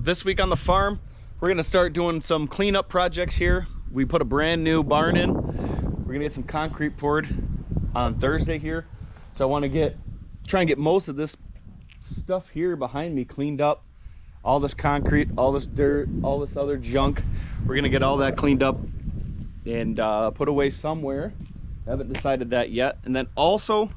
This week on the farm, we're gonna start doing some cleanup projects here. We put a brand new barn in. We're gonna get some concrete poured on Thursday here. So I want to try and get most of this stuff here behind me cleaned up. All this concrete, all this dirt, all this other junk. We're gonna get all that cleaned up and put away somewhere. Haven't decided that yet. And then also,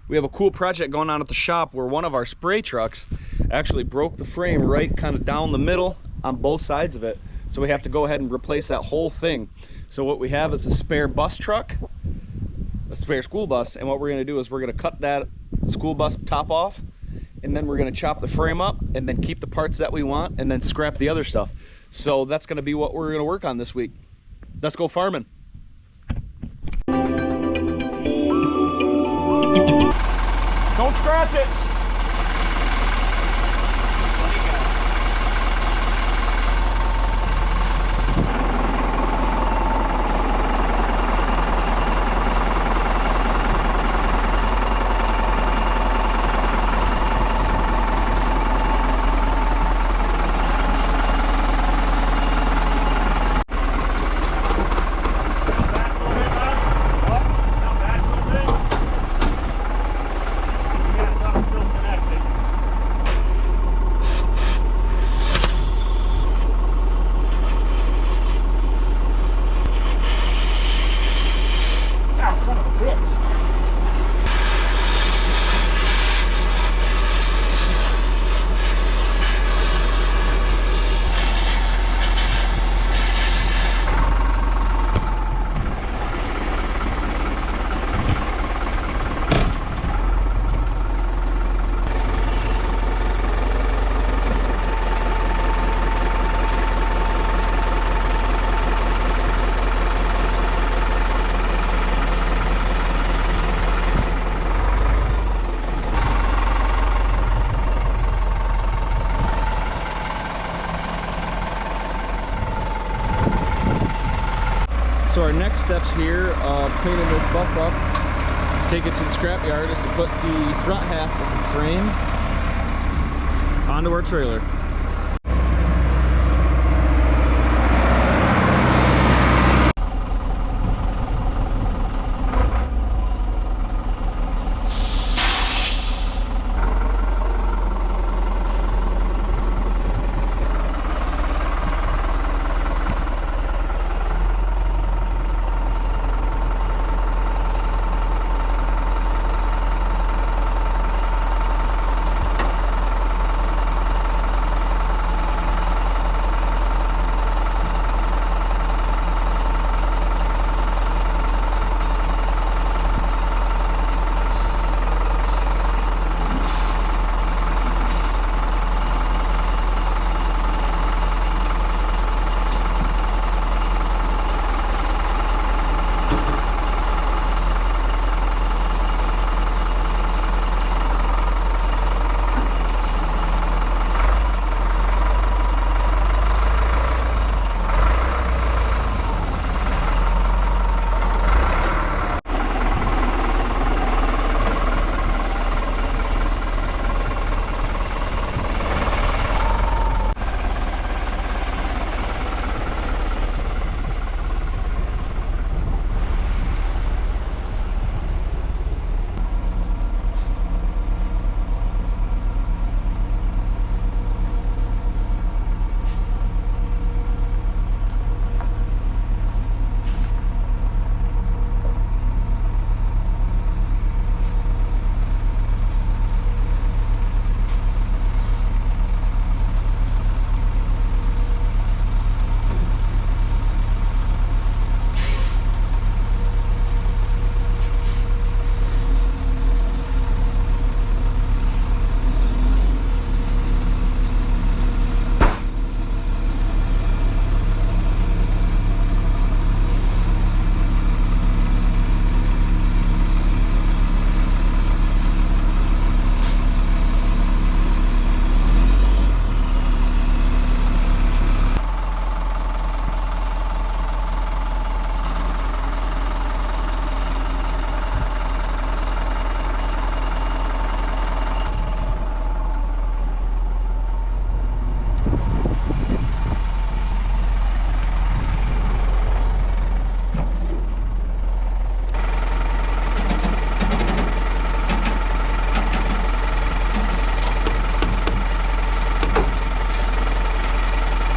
we have a cool project going on at the shop where one of our spray trucks actually broke the frame right kind of down the middle on both sides of it. So we have to go ahead and replace that whole thing. So what we have is a spare bus truck, a spare school bus, and what we're gonna do is we're gonna cut that school bus top off, and then we're gonna chop the frame up and then keep the parts that we want and then scrap the other stuff. So that's gonna be what we're gonna work on this week. Let's go farming. Don't scratch it. So our next steps here of cleaning this bus up, take it to the scrap yard, is to put the front half of the frame onto our trailer.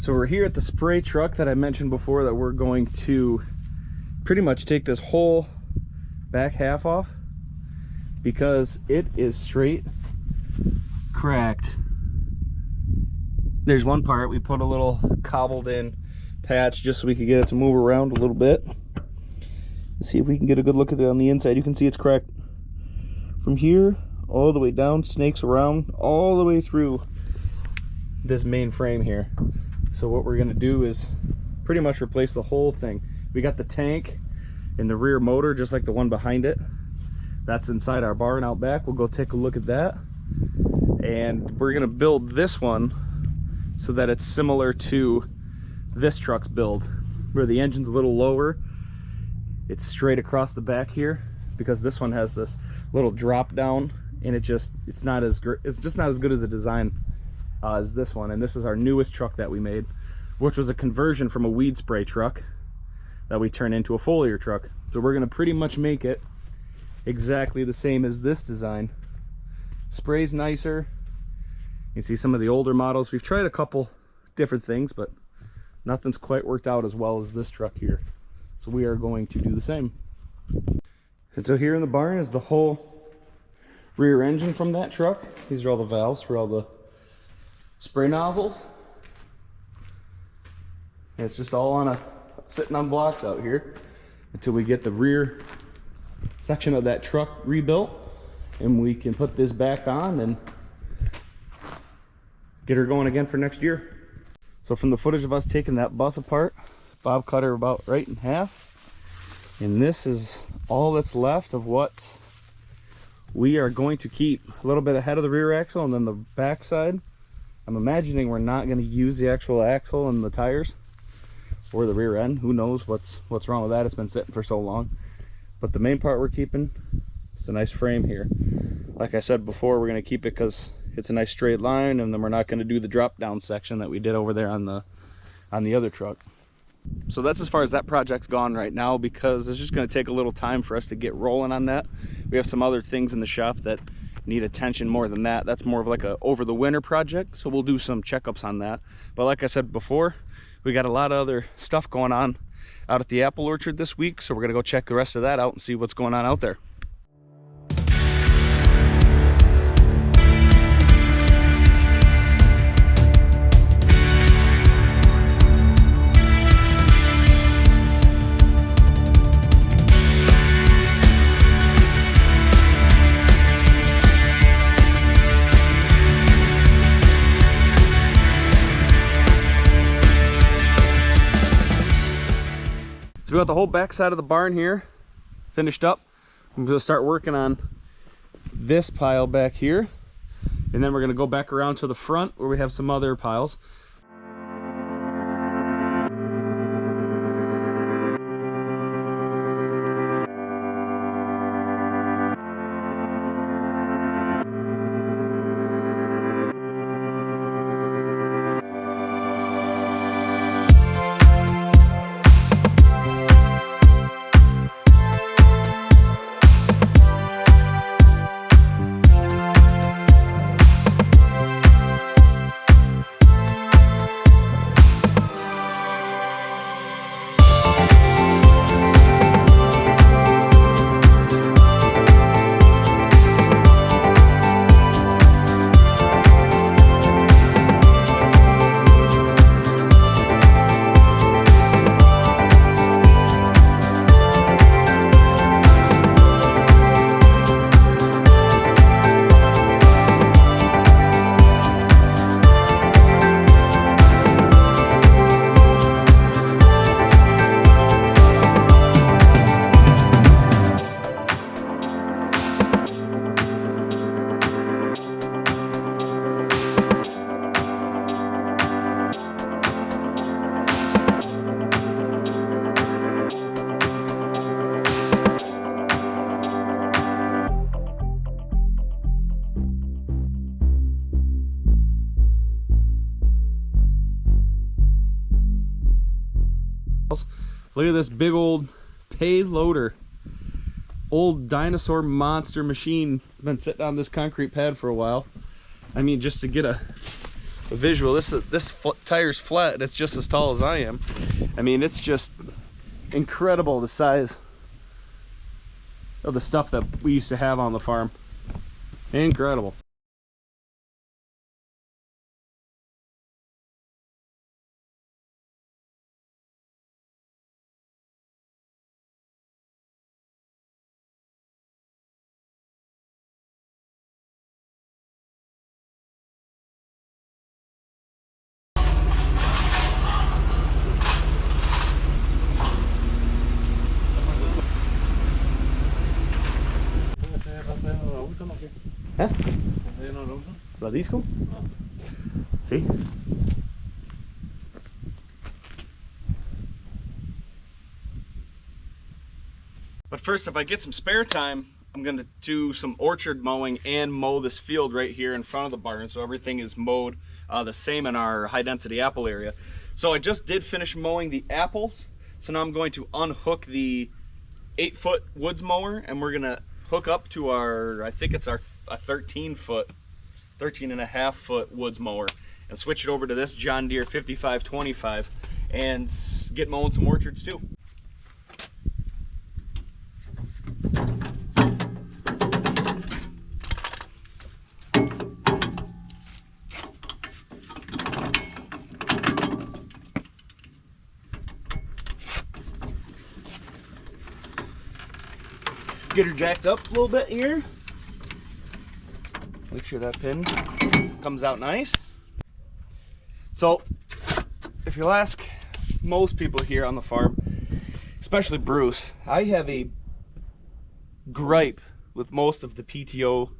So we're here at the spray truck that I mentioned before that we're going to pretty much take this whole back half off because it is straight cracked. There's one part we put a little cobbled in patch just so we could get it to move around a little bit. Let's see if we can get a good look at it on the inside. You can see it's cracked from here all the way down, snakes around all the way through this main frame here. So what we're going to do is pretty much replace the whole thing. We got the tank and the rear motor just like the one behind it. That's inside our barn out back. We'll go take a look at that. And we're going to build this one so that it's similar to this truck's build, where the engine's a little lower. It's straight across the back here because this one has this little drop down, and it's just not as good as a design as this one. And this is our newest truck that we made, which was a conversion from a weed spray truck that we turned into a foliar truck. So we're going to pretty much make it exactly the same as this design. Spray's nicer. You can see some of the older models. We've tried a couple different things, but nothing's quite worked out as well as this truck here. So we are going to do the same. And so here in the barn is the whole rear engine from that truck. These are all the valves for all the spray nozzles. And it's just all sitting on blocks out here until we get the rear section of that truck rebuilt, and we can put this back on and get her going again for next year. So from the footage of us taking that bus apart, Bob cut her about right in half, and this is all that's left of what we are going to keep. A little bit ahead of the rear axle, and then the back side, I'm imagining we're not going to use the actual axle and the tires or the rear end. Who knows what's wrong with that? It's been sitting for so long. But the main part we're keeping, it's a nice frame here. Like I said before, we're going to keep it because it's a nice straight line, and then we're not going to do the drop down section that we did over there on the other truck. So that's as far as that project's gone right now, because it's just going to take a little time for us to get rolling on that. We have some other things in the shop that need attention more than that. That's more of like a over the winter project, so we'll do some checkups on that. But like I said before, we got a lot of other stuff going on out at the apple orchard this week, so we're going to go check the rest of that out and see what's going on out there. So we got the whole back side of the barn here finished up. I'm going to start working on this pile back here, and then we're going to go back around to the front where we have some other piles. Look at this big old pay loader. Old dinosaur monster machine. Been sitting on this concrete pad for a while. I mean, just to get a a visual. This tire's flat and it's just as tall as I am. I mean, it's just incredible the size of the stuff that we used to have on the farm. Incredible. ¿Eh? ¿La disco? Sí. But first, if I get some spare time, I'm gonna do some orchard mowing and mow this field right here in front of the barn, so everything is mowed the same in our high density apple area. So I just did finish mowing the apples, so now I'm going to unhook the 8-foot woods mower, and we're gonna hook up to our, I think it's a 13 and a half foot woods mower, and switch it over to this John Deere 5525 and get mowing some orchards too. Get her jacked up a little bit here. Make sure that pin comes out nice. So, if you'll ask most people here on the farm, especially Bruce, I have a gripe with most of the PTO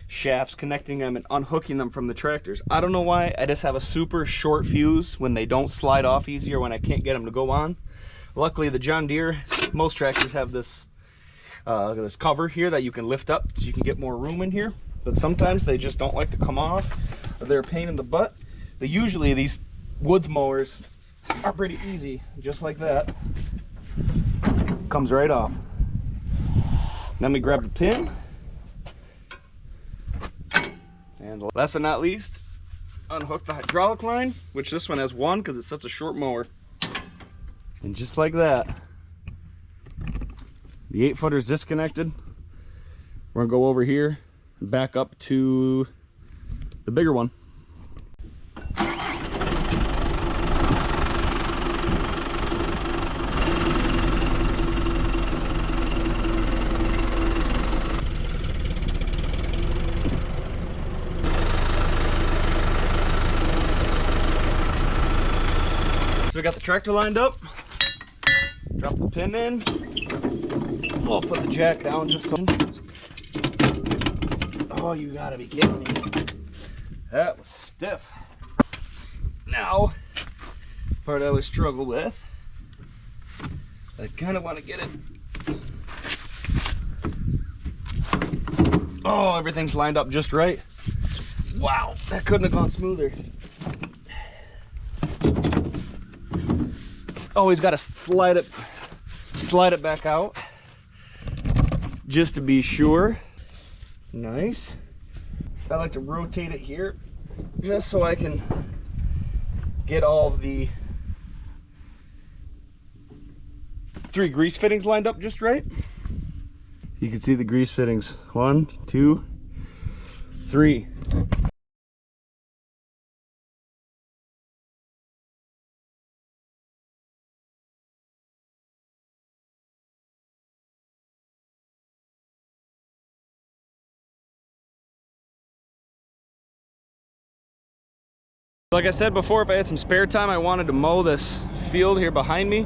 shafts, connecting them and unhooking them from the tractors. I don't know why, I just have a super short fuse when they don't slide off easier when I can't get them to go on. Luckily the John Deere, most tractors have this this cover here that you can lift up so you can get more room in here, but sometimes they just don't like to come off, or they're a pain in the butt. But usually these woods mowers are pretty easy, just like that. Comes right off. Then we grab the pin, and last but not least, unhook the hydraulic line, which this one has one because it's such a short mower. And just like that, the 8-footer is disconnected. We're gonna go over here and back up to the bigger one. So we got the tractor lined up. Drop the pin in. We'll put the jack down just so. Oh, you gotta be kidding me. That was stiff. Now, part I always struggle with, I kind of want to get it. Oh, everything's lined up just right. Wow, that couldn't have gone smoother. Always got to slide it back out just to be sure. Nice. I like to rotate it here just so I can get all of the 3 grease fittings lined up just right. You can see the grease fittings. 1, 2, 3. Like I said before, if I had some spare time, I wanted to mow this field here behind me,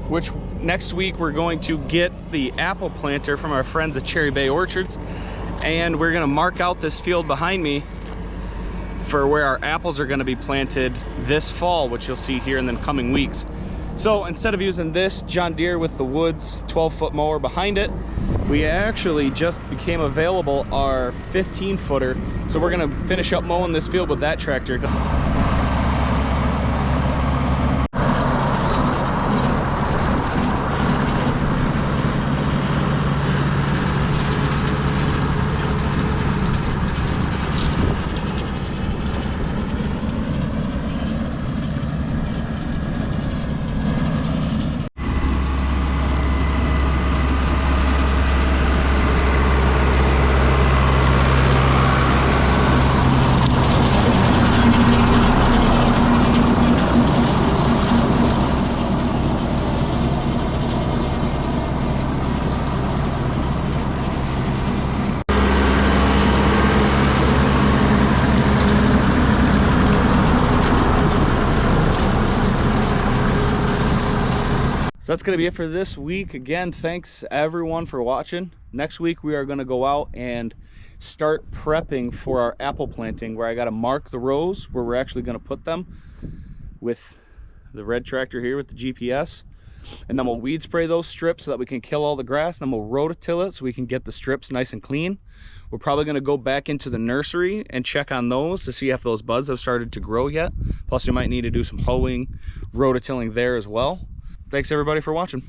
which next week we're going to get the apple planter from our friends at Cherry Bay Orchards, and we're gonna mark out this field behind me for where our apples are gonna be planted this fall, which you'll see here in the coming weeks. So instead of using this John Deere with the Woods 12-foot mower behind it, we actually just became available our 15-footer. So we're gonna finish up mowing this field with that tractor. that's going to be it for this week. Again, thanks everyone for watching. Next week we are going to go out and start prepping for our apple planting, where I got to mark the rows where we're actually going to put them with the red tractor here with the GPS. And then we'll weed spray those strips so that we can kill all the grass. Then we'll rototill it so we can get the strips nice and clean. We're probably going to go back into the nursery and check on those to see if those buds have started to grow yet. Plus, you might need to do some hoeing, rototilling there as well. Thanks everybody for watching.